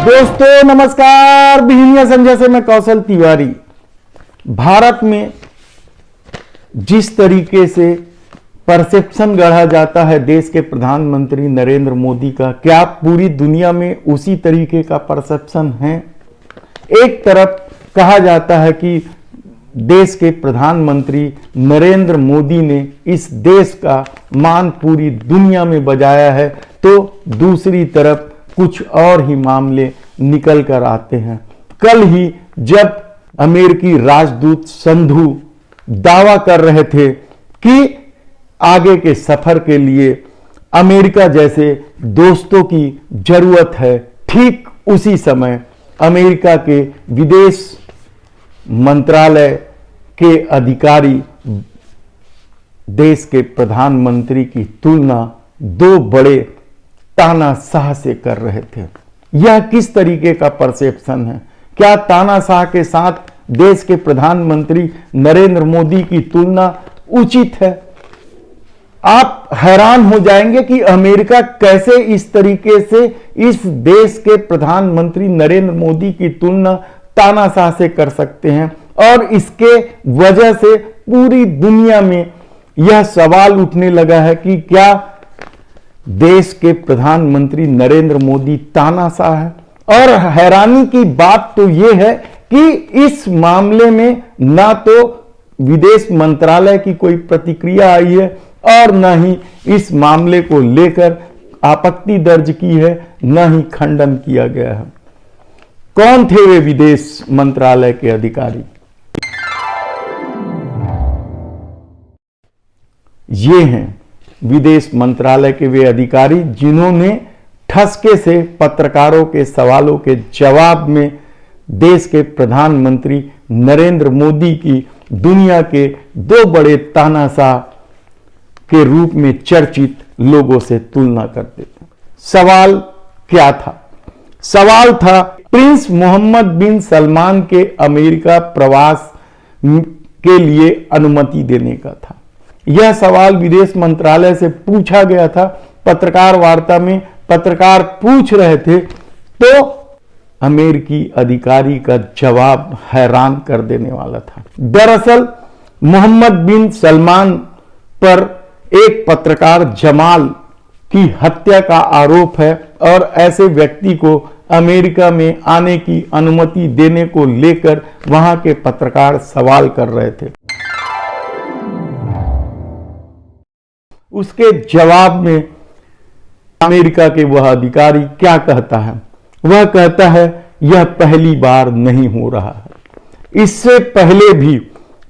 दोस्तों नमस्कार, बिहनिया संजय से मैं कौशल तिवारी। भारत में जिस तरीके से परसेप्शन गढ़ा जाता है देश के प्रधानमंत्री नरेंद्र मोदी का, क्या पूरी दुनिया में उसी तरीके का परसेप्शन है? एक तरफ कहा जाता है कि देश के प्रधानमंत्री नरेंद्र मोदी ने इस देश का मान पूरी दुनिया में बजाया है, तो दूसरी तरफ कुछ और ही मामले निकल कर आते हैं। कल ही जब अमेरिकी राजदूत संधू दावा कर रहे थे कि आगे के सफर के लिए अमेरिका जैसे दोस्तों की जरूरत है, ठीक उसी समय अमेरिका के विदेश मंत्रालय के अधिकारी देश के प्रधानमंत्री की तुलना दो बड़े तानाशाह से कर रहे थे। यह किस तरीके का परसेप्शन है? क्या तानाशाह के साथ देश के प्रधानमंत्री नरेंद्र मोदी की तुलना उचित है? आप हैरान हो जाएंगे कि अमेरिका कैसे इस तरीके से इस देश के प्रधानमंत्री नरेंद्र मोदी की तुलना तानाशाह से कर सकते हैं, और इसके वजह से पूरी दुनिया में यह सवाल उठने लगा है कि क्या देश के प्रधानमंत्री नरेंद्र मोदी तानाशाह है। और हैरानी की बात तो यह है कि इस मामले में ना तो विदेश मंत्रालय की कोई प्रतिक्रिया आई है और न ही इस मामले को लेकर आपत्ति दर्ज की है, न ही खंडन किया गया है। कौन थे वे विदेश मंत्रालय के अधिकारी? ये हैं विदेश मंत्रालय के वे अधिकारी जिन्होंने ठसके से पत्रकारों के सवालों के जवाब में देश के प्रधानमंत्री नरेंद्र मोदी की दुनिया के दो बड़े तानाशाह के रूप में चर्चित लोगों से तुलना करते थे। सवाल क्या था? सवाल था प्रिंस मोहम्मद बिन सलमान के अमेरिका प्रवास के लिए अनुमति देने का था। यह सवाल विदेश मंत्रालय से पूछा गया था। पत्रकार वार्ता में पत्रकार पूछ रहे थे तो अमेरिकी अधिकारी का जवाब हैरान कर देने वाला था। दरअसल मोहम्मद बिन सलमान पर एक पत्रकार जमाल की हत्या का आरोप है, और ऐसे व्यक्ति को अमेरिका में आने की अनुमति देने को लेकर वहां के पत्रकार सवाल कर रहे थे। उसके जवाब में अमेरिका के वह अधिकारी क्या कहता है? वह कहता है यह पहली बार नहीं हो रहा है। इससे पहले भी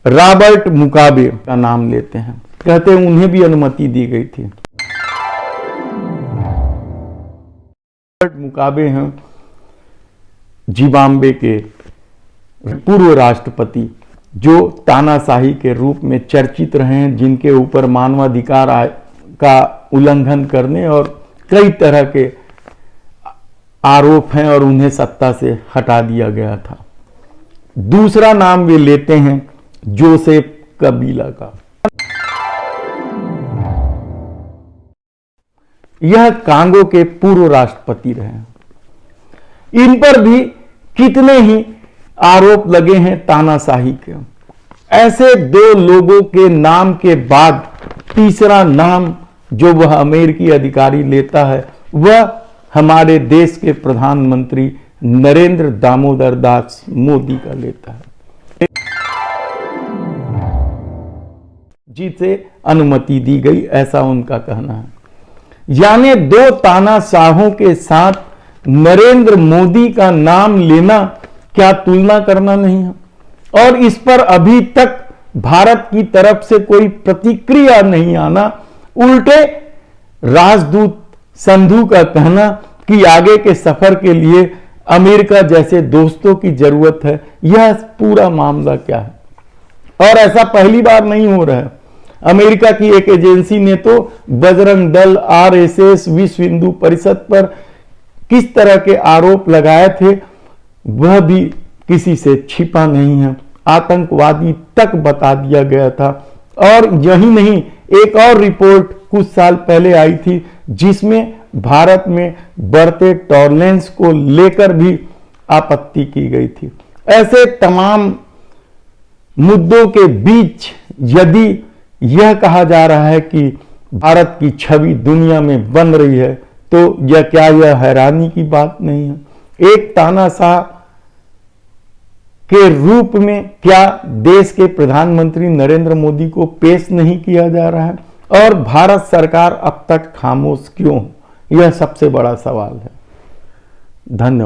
रॉबर्ट मुगाबे का नाम लेते हैं, कहते हैं उन्हें भी अनुमति दी गई थी। रॉबर्ट मुगाबे हैं जिम्बाब्वे के पूर्व राष्ट्रपति, जो तानाशाही के रूप में चर्चित रहे हैं, जिनके ऊपर मानवाधिकार का उल्लंघन करने और कई तरह के आरोप हैं, और उन्हें सत्ता से हटा दिया गया था। दूसरा नाम वे लेते हैं जोसेफ कबीला का। यह कांगो के पूर्व राष्ट्रपति रहे। इन पर भी कितने ही आरोप लगे हैं तानाशाही के। ऐसे दो लोगों के नाम के बाद तीसरा नाम जो वह अमेरिकी अधिकारी लेता है, वह हमारे देश के प्रधानमंत्री नरेंद्र दामोदर दास मोदी का लेता है, जिसे अनुमति दी गई, ऐसा उनका कहना है। यानी दो तानाशाहों के साथ नरेंद्र मोदी का नाम लेना क्या तुलना करना नहीं है? और इस पर अभी तक भारत की तरफ से कोई प्रतिक्रिया नहीं आना। उल्टे राजदूत संधू का कहना कि आगे के सफर के लिए अमेरिका जैसे दोस्तों की जरूरत है। यह पूरा मामला क्या है? और ऐसा पहली बार नहीं हो रहा है। अमेरिका की एक एजेंसी ने तो बजरंग दल, आरएसएस, विश्व हिंदू परिषद पर किस तरह के आरोप लगाए थे, वह भी किसी से छिपा नहीं है। आतंकवादी तक बता दिया गया था। और यही नहीं, एक और रिपोर्ट कुछ साल पहले आई थी जिसमें भारत में बढ़ते टॉलरेंस को लेकर भी आपत्ति की गई थी। ऐसे तमाम मुद्दों के बीच यदि यह कहा जा रहा है कि भारत की छवि दुनिया में बन रही है, तो यह हैरानी की बात नहीं है। एक तानाशाह के रूप में क्या देश के प्रधानमंत्री नरेंद्र मोदी को पेश नहीं किया जा रहा है, और भारत सरकार अब तक खामोश क्यों? यह सबसे बड़ा सवाल है। धन्यवाद।